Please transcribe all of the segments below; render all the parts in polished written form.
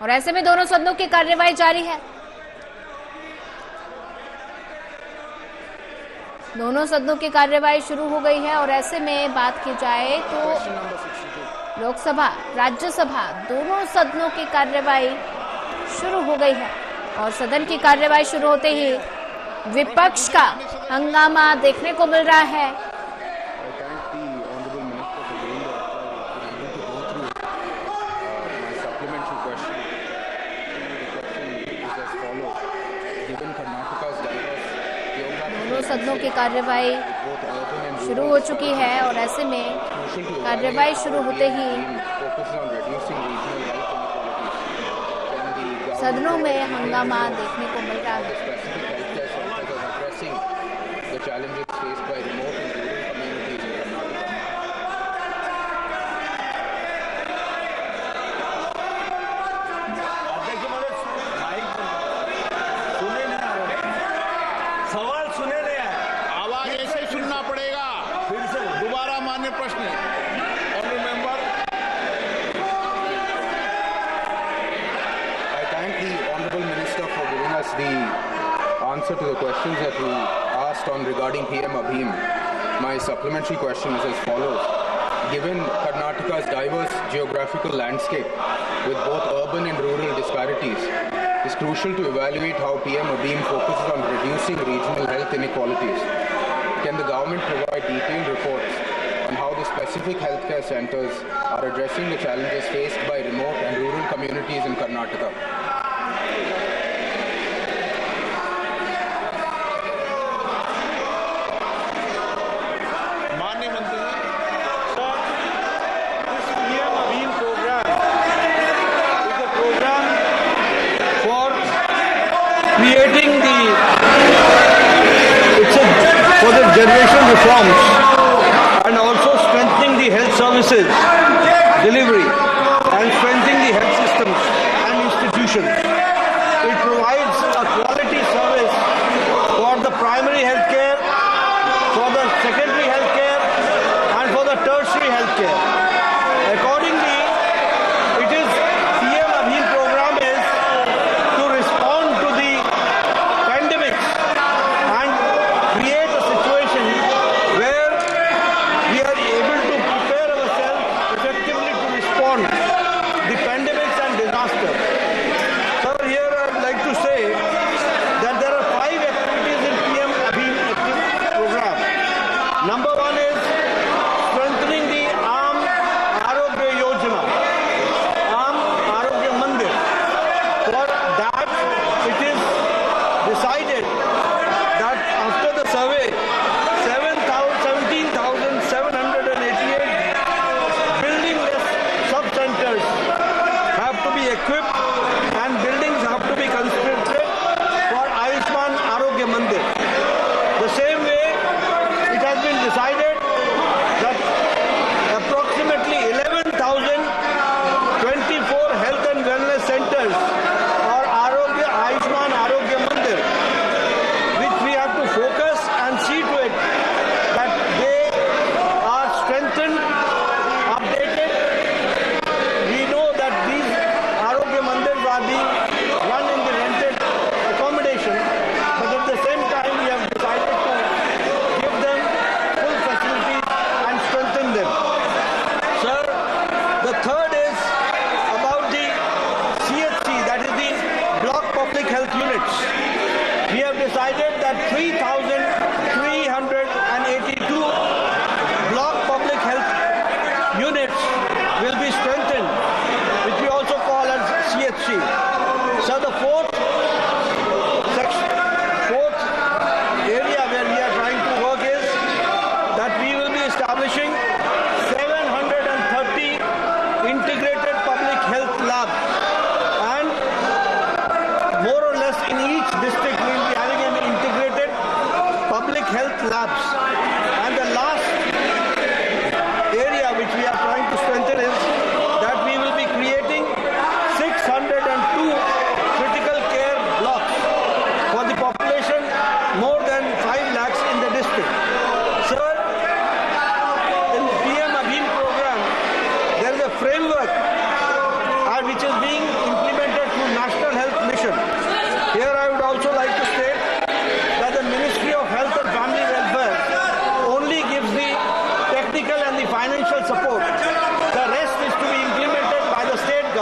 और ऐसे में दोनों सदनों की कार्यवाही जारी है। दोनों सदनों की कार्यवाही शुरू हो गई है और ऐसे में बात की जाए तो लोकसभा राज्यसभा दोनों सदनों की कार्यवाही शुरू हो गई है और सदन की कार्यवाही शुरू होते ही विपक्ष का हंगामा देखने को मिल रहा है। दोनों सदनों की कार्यवाही शुरू हो चुकी है और ऐसे में कार्यवाही शुरू होते ही सदनों में हंगामा देखने को मिल रहा है। सवाल सुने नहीं है, आवाज ऐसे ही सुनना पड़ेगा। फिर से दोबारा मान्य प्रश्न। Honourable member, I thank the Honorable Minister for giving us the answer to the questions that we asked on regarding PM Abhim. My supplementary question is as follows. Given Karnataka's diverse geographical landscape with both urban and rural disparities, it's crucial to evaluate how PM Abhim focuses on reducing regional health inequalities. Can the government provide detailed reports on how the specific healthcare centers are addressing the challenges faced by remote and rural communities in Karnataka? माननीय मंत्री जी। this PM Abhim program is a program for creating for the generation reforms and also strengthening the health services delivery and strengthening the health systems and institutions. It provides a quality service for the primary health care, for the secondary health care and for the tertiary health care. Accordingly, it is PM Abhim program is to respond to the pandemics and create a situation where we are able to prepare ourselves effectively to respond the pandemics and disaster. So here I would like to say that there are 5 activities in PM Abhim program. Number 1 is strengthening the Aam Arogya Yojana, Aam Arogya Mandir. For that, it is decided that after the survey, 17,788 building-less sub-centers have to be equipped and buildings have to be constructed for Ayushman Arogya Mandir. The same way, it has been decided that approximately 11,024 health and wellness centers or Ayushman Arogya Mandir, which we have to focus and see to it that they are strengthened, updated. We know that these Arogya Mandirs are being run in the rented accommodation, but at the same time we have decided to give them full facilities and strengthen them. Sir, the third is about the CHC, that is the block public health units. We have decided that 3,382 block public health units will be strengthened, which we also call as CHC. So the fourth area where we are trying to work is that we will be establishing 730 integrated public health labs, and more or less in each district we will be having an integrated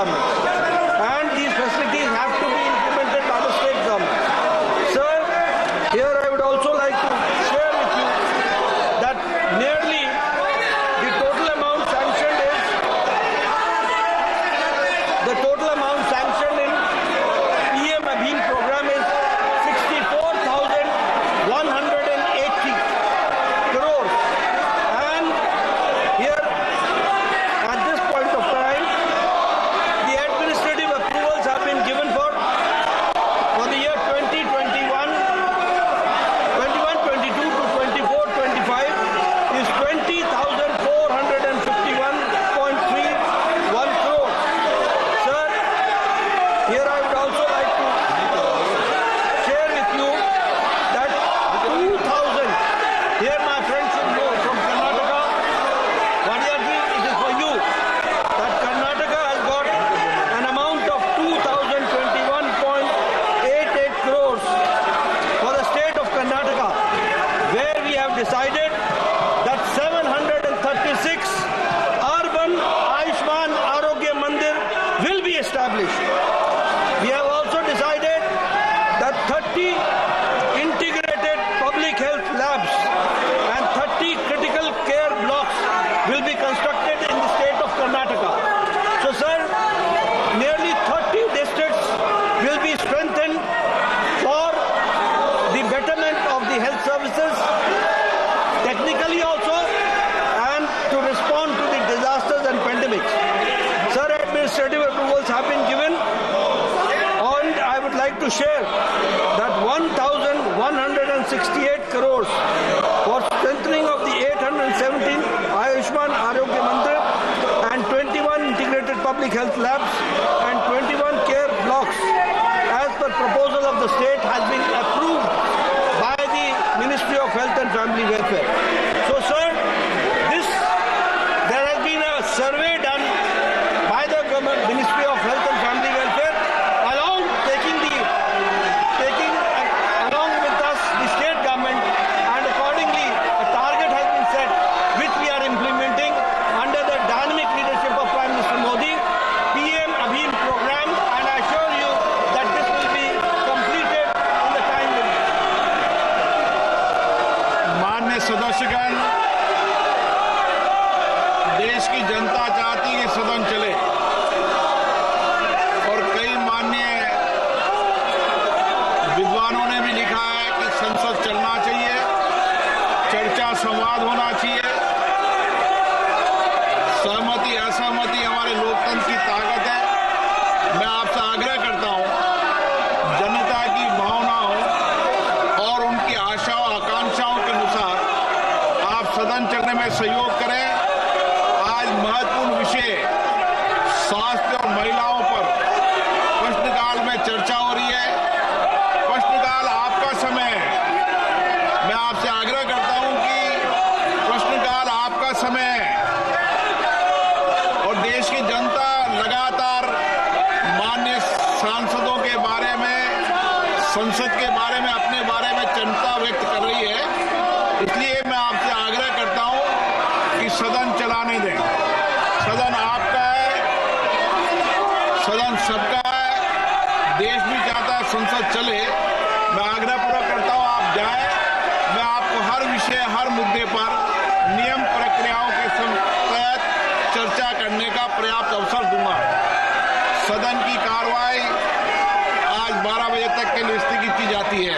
governments. And these facilities have to be implemented by the state governments. Sir, here I would also like to share with you that nearly the total amount sanctioned in PM Abhiim program is 64,180 crores. And here, at this point of time, the administrative approvals have been given for the year 2021, 21-22 to 24-25 is 20,451.31 crores. Sir, here I would also like to share with you that 2,000, here my friends should know from Karnataka, Vadiyarji, it is for you, that Karnataka has got an amount of 2,021.88 crores for the state of Karnataka, where we have decided that 736 urban Ayushman Arogya Mandir will be established. We have also decided that 30 integrated public health labs and 30 critical care blocks will be constructed in the state of Karnataka. So, sir, nearly 30 districts will be strengthened for the betterment of the health services, technically also, and to respond to the disasters and pandemics. Sir, administrative approvals have been given, and I would like to share that 1,168 crores for strengthening of the 817 Ayushman Arogya Mandir and 21 integrated public health labs and 21 care blocks as per proposal of the state has been approved by the Ministry of Health and Family Welfare. So, sir, there has been a survey done by the government, Ministry of Health and Family Welfare, along with us, the state government, and accordingly a target has been set, which we are implementing under the dynamic leadership of Prime Minister Modi, PM Abhiim program, and I assure you that this will be completed in the time limit. माननीय सदस्यगण, देश की जनता चाहती है कि सदन चले और कई माननीय विद्वानों ने भी लिखा है कि संसद चलना चाहिए, चर्चा संवाद होना चाहिए। सहमति असहमति हमारे लोकतंत्र की ताकत है। मैं आपसे आग्रह करता हूं, जनता की भावनाओं और उनकी आशाओं आकांक्षाओं के अनुसार आप सदन चलने में सहयोग करें। आज महत्वपूर्ण विषय स्वास्थ्य और महिलाओं पर प्रश्नकाल में चर्चा हो रही है। प्रश्नकाल आपका समय है। मैं आपसे आग्रह करता हूं कि प्रश्नकाल आपका समय है और देश की जनता लगातार माननीय सांसदों के बारे में, संसद के बारे में, अपने बारे में चिंता व्यक्त कर रही है। इसलिए मैं आपसे आग्रह करता हूं कि सदन चलाने दें। सदन आपका है, सदन सबका है, देश भी चाहता है संसद चले। मैं आग्रहपूर्वक करता हूं आप जाएं। मैं आपको हर विषय, हर मुद्दे पर नियम प्रक्रियाओं के तहत चर्चा करने का पर्याप्त अवसर दूंगा। सदन की कार्रवाई आज 12 बजे तक के लिए स्थगित की जाती है।